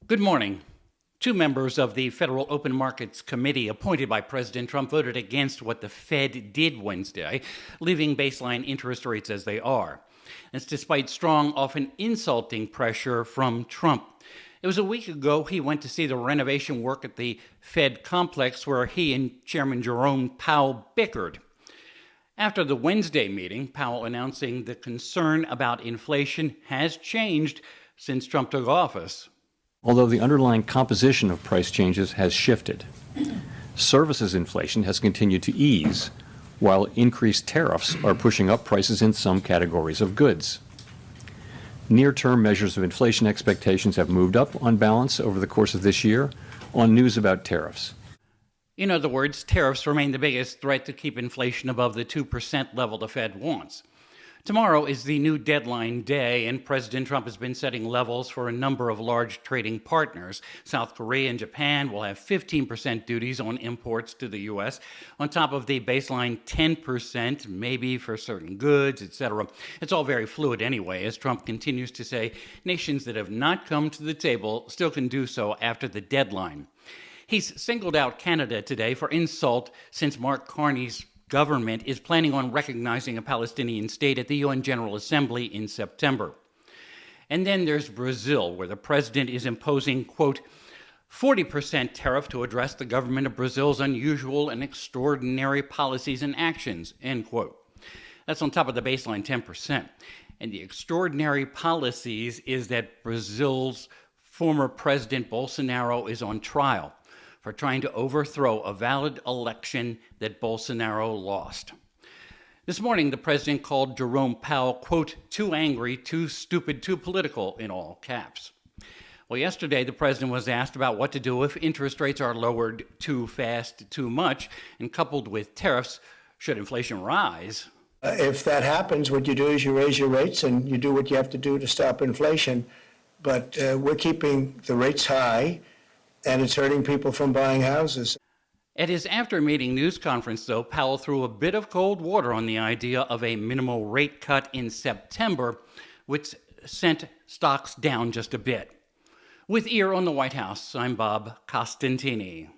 Good morning. Two members of the Federal Open Markets Committee appointed by President Trump voted against what the Fed did Wednesday, leaving baseline interest rates as they are. It's despite strong, often insulting pressure from Trump. It was a week ago he went to see the renovation work at the Fed complex where he and Chairman Jerome Powell bickered. After the Wednesday meeting, Powell announcing the concern about inflation has changed since Trump took office. Although the underlying composition of price changes has shifted. Services inflation has continued to ease, while increased tariffs are pushing up prices in some categories of goods. Near-term measures of inflation expectations have moved up on balance over the course of this year on news about tariffs. In other words, tariffs remain the biggest threat to keep inflation above the 2% level the Fed wants. Tomorrow is the new deadline day, and President Trump has been setting levels for a number of large trading partners. South Korea and Japan will have 15% duties on imports to the U.S., on top of the baseline 10%, maybe for certain goods, etc. It's all very fluid anyway, as Trump continues to say nations that have not come to the table still can do so after the deadline. He's singled out Canada today for insult since Mark Carney's government is planning on recognizing a Palestinian state at the UN General Assembly in September. And then there's Brazil, where the president is imposing, quote, 40% tariff to address the government of Brazil's unusual and extraordinary policies and actions, end quote. That's on top of the baseline 10%. And the extraordinary policies is that Brazil's former president Bolsonaro is on trial for trying to overthrow a valid election that Bolsonaro lost. This morning, the president called Jerome Powell, quote, too angry, too stupid, too political, in all caps. Well, yesterday, the president was asked about what to do if interest rates are lowered too fast, too much, and coupled with tariffs, should inflation rise? If that happens, what you do is you raise your rates and you do what you have to do to stop inflation. But we're keeping the rates high, and it's hurting people from buying houses. At his after-meeting news conference, though, Powell threw a bit of cold water on the idea of a minimal rate cut in September, which sent stocks down just a bit. With ear on the White House, I'm Bob Costantini.